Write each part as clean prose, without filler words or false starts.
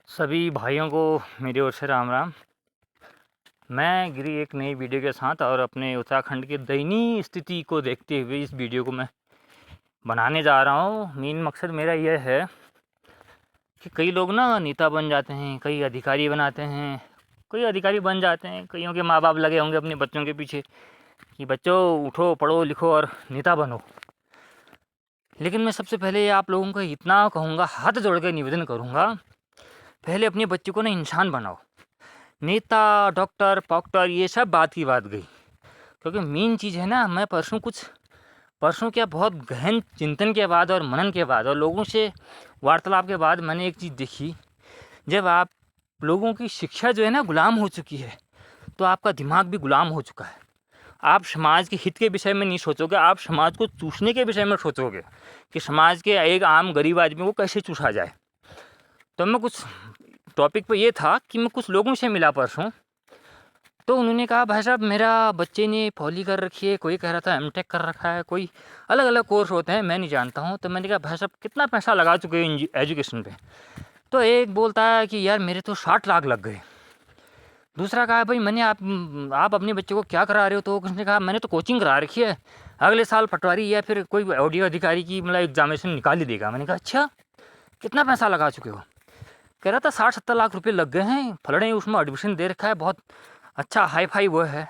सभी भाइयों को मेरी ओर से राम राम। मैं गिरी एक नई वीडियो के साथ और अपने उत्तराखंड की दयनीय स्थिति को देखते हुए इस वीडियो को मैं बनाने जा रहा हूँ। मेन मकसद मेरा यह है कि कई लोग ना नेता बन जाते हैं, कई अधिकारी बनाते हैं, कई अधिकारी बन जाते हैं, कईयों के माँ बाप लगे होंगे अपने बच्चों के पीछे कि बच्चों उठो, पढ़ो, लिखो और नेता बनो। लेकिन मैं सबसे पहले आप लोगों को इतना कहूँगा, हाथ जोड़ के निवेदन करूँगा, पहले अपने बच्चों को ना इंसान बनाओ। नेता, डॉक्टर, पॉक्टर ये सब बात की बात गई, क्योंकि मेन चीज़ है ना, मैं परसों क्या बहुत गहन चिंतन के बाद और मनन के बाद और लोगों से वार्तालाप के बाद मैंने एक चीज़ देखी। जब आप लोगों की शिक्षा जो है ना गुलाम हो चुकी है, तो आपका दिमाग भी गुलाम हो चुका है। आप समाज के हित के विषय में नहीं सोचोगे, आप समाज को चूसने के विषय में सोचोगे कि समाज के एक आम गरीब आदमी को कैसे चूसा जाए। तो मैं कुछ टॉपिक पे ये था कि मैं कुछ लोगों से मिला परसों, तो उन्होंने कहा भाई साहब मेरा बच्चे ने पॉली कर रखी है, कोई कह रहा था एमटेक कर रखा है, कोई अलग अलग कोर्स होते हैं, मैं नहीं जानता हूँ। तो मैंने कहा भाई साहब कितना पैसा लगा चुके हो एजुकेशन पे? तो एक बोलता है कि यार मेरे तो 60 लाख लग गए। दूसरा कहा भाई मैंने आप अपने बच्चे को क्या करा रहे हो? तो उसने कहा मैंने तो कोचिंग करा रखी है, अगले साल पटवारी या फिर कोई ऑडियो अधिकारी की मतलब एग्जामिनेशन निकाल ही देगा। मैंने कहा अच्छा, कितना पैसा लगा चुके हो? कह रहा था 60-70 लाख रुपए लग गए हैं, फलने उसमें एडमिशन दे रखा है, बहुत अच्छा हाई फाई वो है।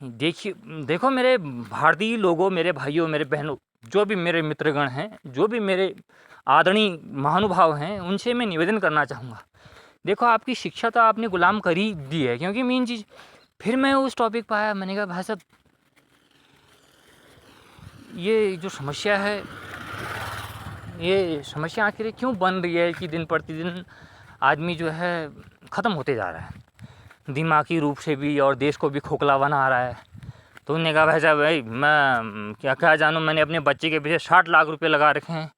देखिए, देखो मेरे भारतीय लोगों, मेरे भाइयों, मेरे बहनों, जो भी मेरे मित्रगण हैं, जो भी मेरे आदरणीय महानुभाव हैं, उनसे मैं निवेदन करना चाहूँगा। देखो आपकी शिक्षा तो आपने गुलाम कर ही दी है, क्योंकि मेन चीज़ फिर मैं उस टॉपिक पर आया। मैंने कहा भाई साहब ये जो समस्या है, ये समस्या आखिर क्यों बन रही है कि दिन प्रतिदिन आदमी जो है ख़त्म होते जा रहा है, दिमागी रूप से भी और देश को भी खोखला बना रहा है। तो उन्होंने कहा भाई साहब भाई मैं क्या क्या जानूँ, मैंने अपने बच्चे के पीछे 60 लाख रुपए लगा रखे हैं।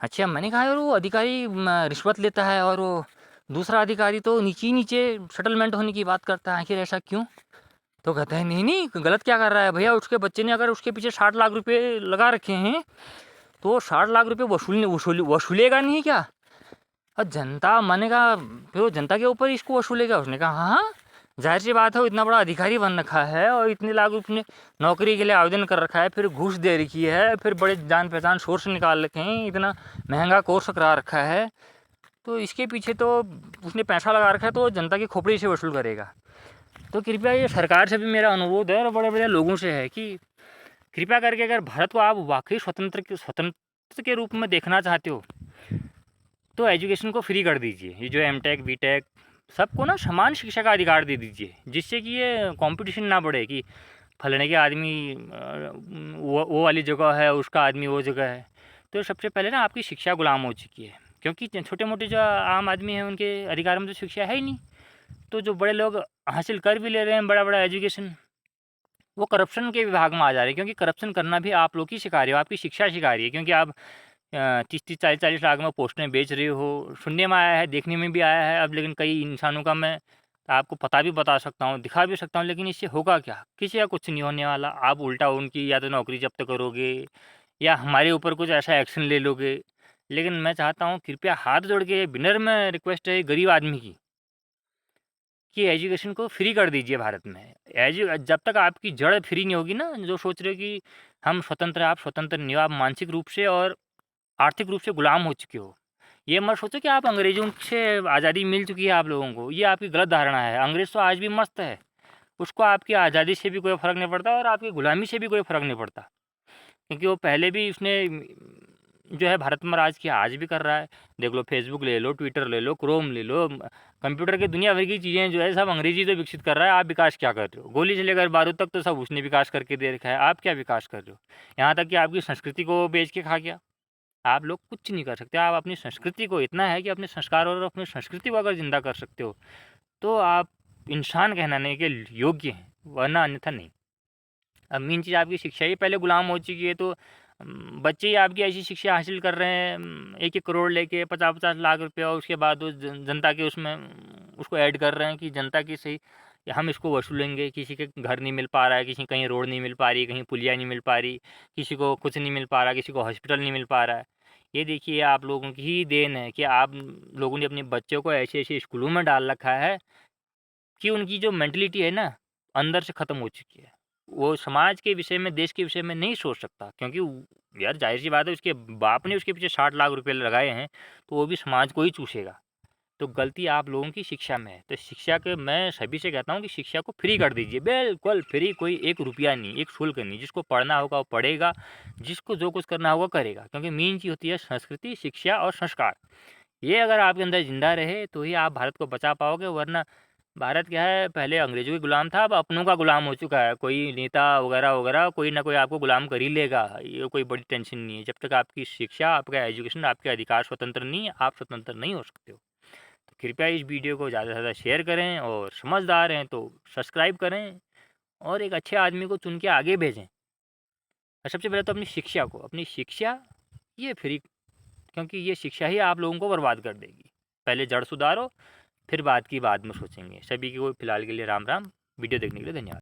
अच्छा, मैंने कहा यार वो अधिकारी रिश्वत लेता है और वो दूसरा अधिकारी तो नीचे ही नीचे सेटलमेंट होने की बात करता है, आखिर ऐसा क्यों? तो कहते हैं नहीं नहीं गलत क्या कर रहा है भैया, उसके बच्चे ने अगर उसके पीछे 60 लाख रुपए लगा रखे हैं तो 60 लाख रुपए वसूलेगा नहीं क्या? और जनता, मैंने कहा फिर वो जनता के ऊपर इसको वसूलेगा? उसने कहा हाँ हाँ, जाहिर सी बात है, वो इतना बड़ा अधिकारी बन रखा है और इतने लाख उसने नौकरी के लिए आवेदन कर रखा है, फिर घूस दे रखी है, फिर बड़े जान पहचान सोर्स निकाल रखे हैं, इतना महंगा कोर्स करा रखा है, तो इसके पीछे तो उसने पैसा लगा रखा है, तो जनता की खोपड़ी से वसूल करेगा। तो कृपया ये सरकार से भी मेरा अनुरोध है और बड़े बड़े लोगों से है कि कृपया करके अगर भारत को आप वाकई स्वतंत्र के रूप में देखना चाहते हो तो एजुकेशन को फ्री कर दीजिए। ये जो एमटेक बीटेक सबको ना समान शिक्षा का अधिकार दे दीजिए, जिससे कि ये कंपटीशन ना बढ़े कि फलाने के आदमी वो वाली जगह है, उसका आदमी वो जगह है। तो सबसे पहले ना आपकी शिक्षा गुलाम हो चुकी है, क्योंकि छोटे मोटे जो आम आदमी हैं उनके अधिकार में तो शिक्षा है ही नहीं। तो जो बड़े लोग हासिल कर भी ले रहे हैं बड़ा बड़ा एजुकेशन, वो करप्शन के विभाग में आ जा रहे हैं, क्योंकि करप्शन करना भी आप लोग की शिकारी हो, आपकी शिक्षा शिकारी है। क्योंकि आप 30-40 लाख में पोस्टें बेच रहे हो, सुनने में आया है, देखने में भी आया है अब। लेकिन कई इंसानों का मैं आपको पता भी बता सकता हूँ, दिखा भी सकता हूँ, लेकिन इससे होगा क्या? किसी का कुछ नहीं होने वाला। आप उल्टा उनकी या तो नौकरी जब्त करोगे या हमारे ऊपर कुछ ऐसा एक्शन ले लोगे। लेकिन मैं चाहता हूँ कृपया हाथ जोड़ के विनम्र में रिक्वेस्ट है गरीब आदमी की कि एजुकेशन को फ्री कर दीजिए भारत में। जब तक आपकी जड़ फ्री नहीं होगी ना, जो सोच रहे हो कि हम स्वतंत्र हैं, आप स्वतंत्र नहीं हो, आप मानसिक रूप से और आर्थिक रूप से गुलाम हो चुके हो। ये मत सोचो कि आप अंग्रेज़ों से आज़ादी मिल चुकी है आप लोगों को, ये आपकी गलत धारणा है। अंग्रेज़ तो आज भी मस्त है, उसको आपकी आज़ादी से भी कोई फ़र्क नहीं पड़ता और आपकी गुलामी से भी कोई फ़र्क नहीं पड़ता, क्योंकि वो पहले भी उसने जो है भारत में राज किया, आज भी कर रहा है। देख लो, फेसबुक ले लो, ट्विटर ले लो, क्रोम ले लो, कंप्यूटर की दुनिया भर की चीज़ें जो है सब अंग्रेजी तो विकसित कर रहा है। आप विकास क्या कर रहे हो? गोली से लेकर बारूद तक तो सब उसने विकास करके दे रखा है, आप क्या विकास कर रहे हो? यहाँ तक कि आपकी संस्कृति को बेच के खा गया। आप लोग कुछ नहीं कर सकते। आप अपनी संस्कृति को, इतना है कि अपने संस्कार और अपनी संस्कृति को अगर ज़िंदा कर सकते हो तो आप इंसान कहलाने के योग्य हैं, वरना अन्यथा नहीं। अब मेन चीज़ आपकी शिक्षा ही पहले गुलाम हो चुकी है, तो बच्चे ही आपकी ऐसी शिक्षा हासिल कर रहे हैं 1-1 करोड़ लेके 50-50 लाख रुपए, और उसके बाद वो जनता के उसमें उसको ऐड कर रहे हैं कि जनता की सही हम इसको वसूलेंगे। किसी के घर नहीं मिल पा रहा है, किसी कहीं रोड नहीं मिल पा रही, कहीं पुलिया नहीं मिल पा रही, किसी को कुछ नहीं मिल पा रहा, किसी को हॉस्पिटल नहीं मिल पा रहा है। ये देखिए आप लोगों की ही देन है कि आप लोगों ने अपने बच्चों को ऐसे-ऐसे स्कूलों में डाल रखा है कि उनकी जो मेंटालिटी है ना, अंदर से ख़त्म हो चुकी है। वो समाज के विषय में, देश के विषय में नहीं सोच सकता, क्योंकि यार ज़ाहिर-सी बात है उसके बाप ने उसके पीछे 60 लाख रुपए लगाए हैं, तो वो भी समाज को ही चूसेगा। तो गलती आप लोगों की शिक्षा में है। तो शिक्षा के मैं सभी से कहता हूँ कि शिक्षा को फ्री कर दीजिए, बिल्कुल फ्री, कोई 1 रुपया नहीं, 1 शुल्क नहीं। जिसको पढ़ना होगा वो पढ़ेगा, जिसको जो कुछ करना होगा करेगा। क्योंकि मेन चीज़ होती है संस्कृति, शिक्षा और संस्कार। ये अगर आपके अंदर ज़िंदा रहे तो ही आप भारत को बचा पाओगे, वरना भारत क्या है, पहले अंग्रेज़ों के गुलाम था, अब अपनों का गुलाम हो चुका है। कोई नेता वगैरह कोई ना कोई आपको गुलाम कर ही लेगा। ये कोई बड़ी टेंशन नहीं है। जब तक आपकी शिक्षा, आपका एजुकेशन, आपके अधिकार स्वतंत्र नहीं है, आप स्वतंत्र नहीं हो सकते हो। तो कृपया इस वीडियो को ज़्यादा से ज़्यादा शेयर करें, और समझदार हैं तो सब्सक्राइब करें, और एक अच्छे आदमी को चुन के आगे भेजें। और सबसे पहले तो अपनी शिक्षा ये फ्री, क्योंकि ये शिक्षा ही आप लोगों को बर्बाद कर देगी। पहले जड़ सुधारो, फिर बात की बाद में सोचेंगे। सभी को फिलहाल के लिए राम राम। वीडियो देखने के लिए धन्यवाद।